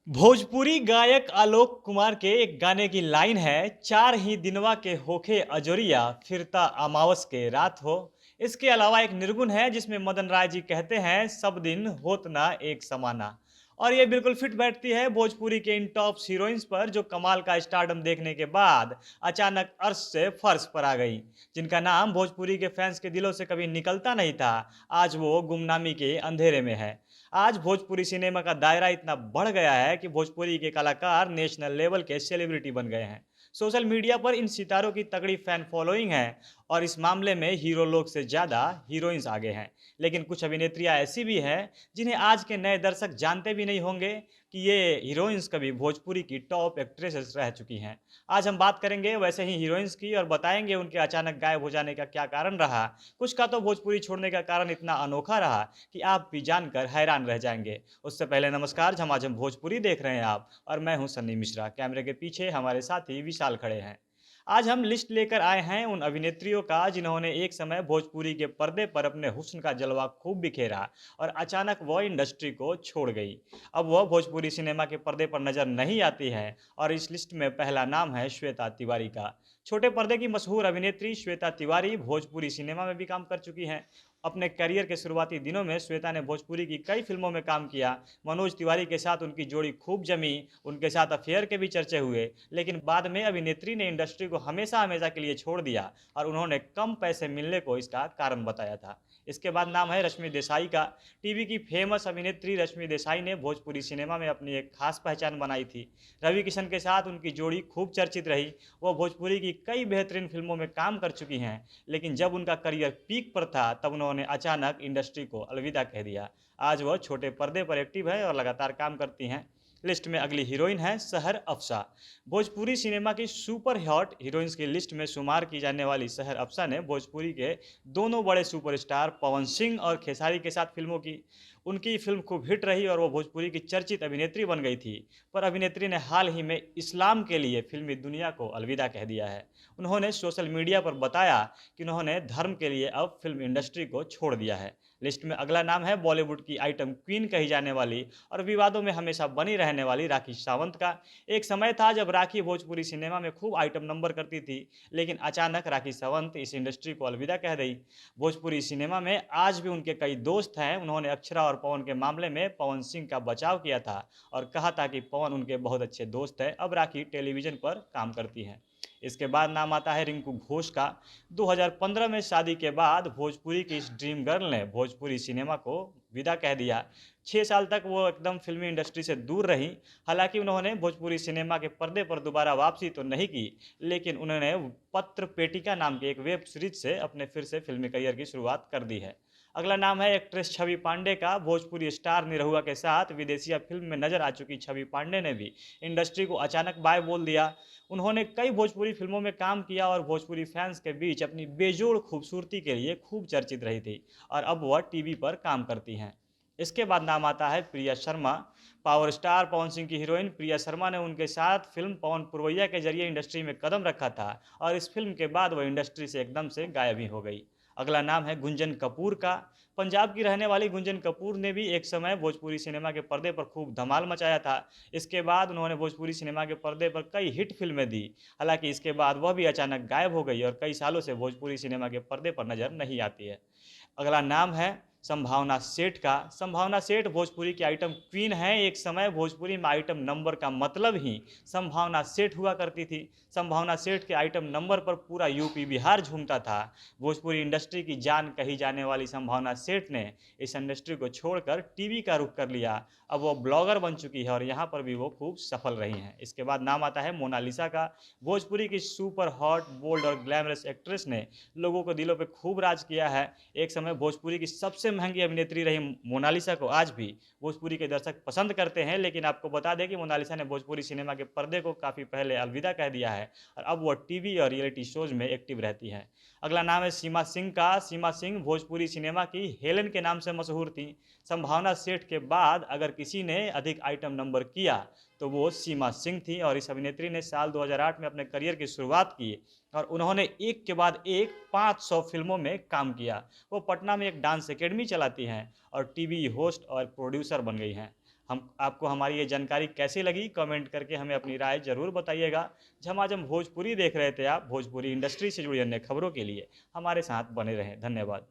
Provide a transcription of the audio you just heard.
भोजपुरी गायक आलोक कुमार के एक गाने की लाइन है, चार ही दिनवा के होखे अजोरिया फिरता अमावस के रात हो। इसके अलावा एक निर्गुण है जिसमें मदन राय जी कहते हैं, सब दिन होत ना एक समाना। और ये बिल्कुल फिट बैठती है भोजपुरी के इन टॉप हीरोइंस पर जो कमाल का स्टारडम देखने के बाद अचानक अर्श से फर्श पर आ गई, जिनका नाम भोजपुरी के फैंस के दिलों से कभी निकलता नहीं था। आज वो गुमनामी के अंधेरे में है। आज भोजपुरी सिनेमा का दायरा इतना बढ़ गया है कि भोजपुरी के कलाकार नेशनल लेवल के सेलिब्रिटी बन गए हैं। सोशल मीडिया पर इन सितारों की तगड़ी फैन फॉलोइंग है और इस मामले में हीरो लोग से ज़्यादा हीरोइंस आगे हैं। लेकिन कुछ अभिनेत्रियां ऐसी भी हैं जिन्हें आज के नए दर्शक जानते भी नहीं होंगे कि ये हीरोइंस कभी भोजपुरी की टॉप एक्ट्रेसेस रह चुकी हैं। आज हम बात करेंगे वैसे ही हीरोइंस की और बताएंगे उनके अचानक गायब हो जाने का क्या कारण रहा। कुछ का तो भोजपुरी छोड़ने का कारण इतना अनोखा रहा कि आप भी जानकर हैरान रह जाएंगे। उससे पहले नमस्कार, झमाझम भोजपुरी देख रहे हैं आप और मैं हूं सन्नी मिश्रा। कैमरे के पीछे हमारे साथी विशाल खड़े हैं। आज हम लिस्ट लेकर आए हैं उन अभिनेत्रियों का जिन्होंने एक समय भोजपुरी के पर्दे पर अपने हुस्न का जलवा खूब बिखेरा और अचानक वह इंडस्ट्री को छोड़ गई। अब वह भोजपुरी सिनेमा के पर्दे पर नजर नहीं आती है और इस लिस्ट में पहला नाम है श्वेता तिवारी का। छोटे पर्दे की मशहूर अभिनेत्री श्वेता तिवारी भोजपुरी सिनेमा में भी काम कर चुकी हैं। अपने करियर के शुरुआती दिनों में श्वेता ने भोजपुरी की कई फिल्मों में काम किया। मनोज तिवारी के साथ उनकी जोड़ी खूब जमी, उनके साथ अफेयर के भी चर्चे हुए। लेकिन बाद में अभिनेत्री ने इंडस्ट्री को हमेशा हमेशा के लिए छोड़ दिया और उन्होंने कम पैसे मिलने को इसका कारण बताया था। इसके बाद नाम है रश्मि देसाई का। टीवी की फेमस अभिनेत्री रश्मि देसाई ने भोजपुरी सिनेमा में अपनी एक खास पहचान बनाई थी। रवि किशन के साथ उनकी जोड़ी खूब चर्चित रही। वो भोजपुरी की कई बेहतरीन फिल्मों में काम कर चुकी हैं। लेकिन जब उनका करियर पीक पर था तब उन्होंने अचानक इंडस्ट्री को अलविदा कह दिया। आज वह छोटे पर्दे पर एक्टिव है और लगातार काम करती हैं। लिस्ट में अगली हीरोइन है सहर अफसा। भोजपुरी सिनेमा की सुपर हॉट हीरोइंस की लिस्ट में शुमार की जाने वाली सहर अफसा ने भोजपुरी के दोनों बड़े सुपरस्टार पवन सिंह और खेसारी के साथ फिल्मों की उनकी फिल्म खूब हिट रही और वो भोजपुरी की चर्चित अभिनेत्री बन गई थी। पर अभिनेत्री ने हाल ही में इस्लाम के लिए फिल्मी दुनिया को अलविदा कह दिया है। उन्होंने सोशल मीडिया पर बताया कि उन्होंने धर्म के लिए अब फिल्म इंडस्ट्री को छोड़ दिया है। लिस्ट में अगला नाम है बॉलीवुड की आइटम क्वीन कही जाने वाली और विवादों में हमेशा बनी रहने वाली राखी सावंत का। एक समय था जब राखी भोजपुरी सिनेमा में खूब आइटम नंबर करती थी, लेकिन अचानक राखी सावंत इस इंडस्ट्री को अलविदा कह दी। भोजपुरी सिनेमा में आज भी उनके कई दोस्त हैं। उन्होंने अक्षरा और पवन के मामले में पवन सिंह का बचाव किया था और कहा था कि पवन उनके बहुत अच्छे दोस्त हैं। अब राखी टेलीविजन पर काम करती हैं। इसके बाद नाम आता है रिंकू घोष का। 2015 में शादी के बाद भोजपुरी की इस ड्रीम गर्ल ने भोजपुरी सिनेमा को विदा कह दिया। 6 साल तक वो एकदम फिल्मी इंडस्ट्री से दूर रही। हालांकि उन्होंने भोजपुरी सिनेमा के पर्दे पर दोबारा वापसी तो नहीं की, लेकिन उन्होंने पत्र पेटिका नाम की एक वेब सीरीज से अपने फिर से फिल्मी करियर की शुरुआत कर दी है। अगला नाम है एक्ट्रेस छवि पांडे का। भोजपुरी स्टार निरहुआ के साथ विदेशिया फिल्म में नजर आ चुकी छवि पांडे ने भी इंडस्ट्री को अचानक बाय बोल दिया। उन्होंने कई भोजपुरी फिल्मों में काम किया और भोजपुरी फैंस के बीच अपनी बेजोड़ खूबसूरती के लिए खूब चर्चित रही थी और अब वह टीवी पर काम करती हैं। इसके बाद नाम आता है प्रिया शर्मा। पावर स्टार पवन सिंह की हीरोइन प्रिया शर्मा ने उनके साथ फिल्म पवन पुरवैया के जरिए इंडस्ट्री में कदम रखा था और इस फिल्म के बाद वह इंडस्ट्री से एकदम से गायब ही हो गई। अगला नाम है गुंजन कपूर का। पंजाब की रहने वाली गुंजन कपूर ने भी एक समय भोजपुरी सिनेमा के पर्दे पर खूब धमाल मचाया था। इसके बाद उन्होंने भोजपुरी सिनेमा के पर्दे पर कई हिट फिल्में दी। हालांकि इसके बाद वह भी अचानक गायब हो गई और कई सालों से भोजपुरी सिनेमा के पर्दे पर नजर नहीं आती है। अगला नाम है संभावना सेठ का। संभावना सेठ भोजपुरी की आइटम क्वीन है। एक समय भोजपुरी में आइटम नंबर का मतलब ही संभावना सेठ हुआ करती थी। संभावना सेठ के आइटम नंबर पर पूरा यूपी बिहार झूमता था। भोजपुरी इंडस्ट्री की जान कही जाने वाली संभावना सेठ ने इस इंडस्ट्री को छोड़कर टीवी का रुख कर लिया। अब वो ब्लॉगर बन चुकी है और यहाँ पर भी वो खूब सफल रही हैं। इसके बाद नाम आता है मोनालिसा का। भोजपुरी की सुपर हॉट, बोल्ड और ग्लैमरस एक्ट्रेस ने लोगों को दिलों पर खूब राज किया है। एक समय भोजपुरी की सबसे महंगी अभिनेत्री रही मोनालिसा को आज भी भोजपुरी के दर्शक पसंद करते हैं। लेकिन आपको बता दें कि मोनालिसा ने भोजपुरी सिनेमा के पर्दे को काफ़ी पहले अलविदा कह दिया है और अब वह टीवी और रियलिटी शोज में एक्टिव रहती हैं। अगला नाम है सीमा सिंह का। सीमा सिंह भोजपुरी सिनेमा की हेलन के नाम से मशहूर थी। संभावना सेठ के बाद अगर किसी ने अधिक आइटम नंबर किया तो वो सीमा सिंह थी और इस अभिनेत्री ने साल 2008 में अपने करियर की शुरुआत की और उन्होंने एक के बाद एक 500 फिल्मों में काम किया। वो पटना में एक डांस एकेडमी चलाती हैं और टीवी होस्ट और प्रोड्यूसर बन गई हैं। हम आपको हमारी ये जानकारी कैसी लगी कमेंट करके हमें अपनी राय ज़रूर बताइएगा। झमाझम भोजपुरी देख रहे थे आप, भोजपुरी इंडस्ट्री से जुड़ी अन्य खबरों के लिए हमारे साथ बने रहें। धन्यवाद।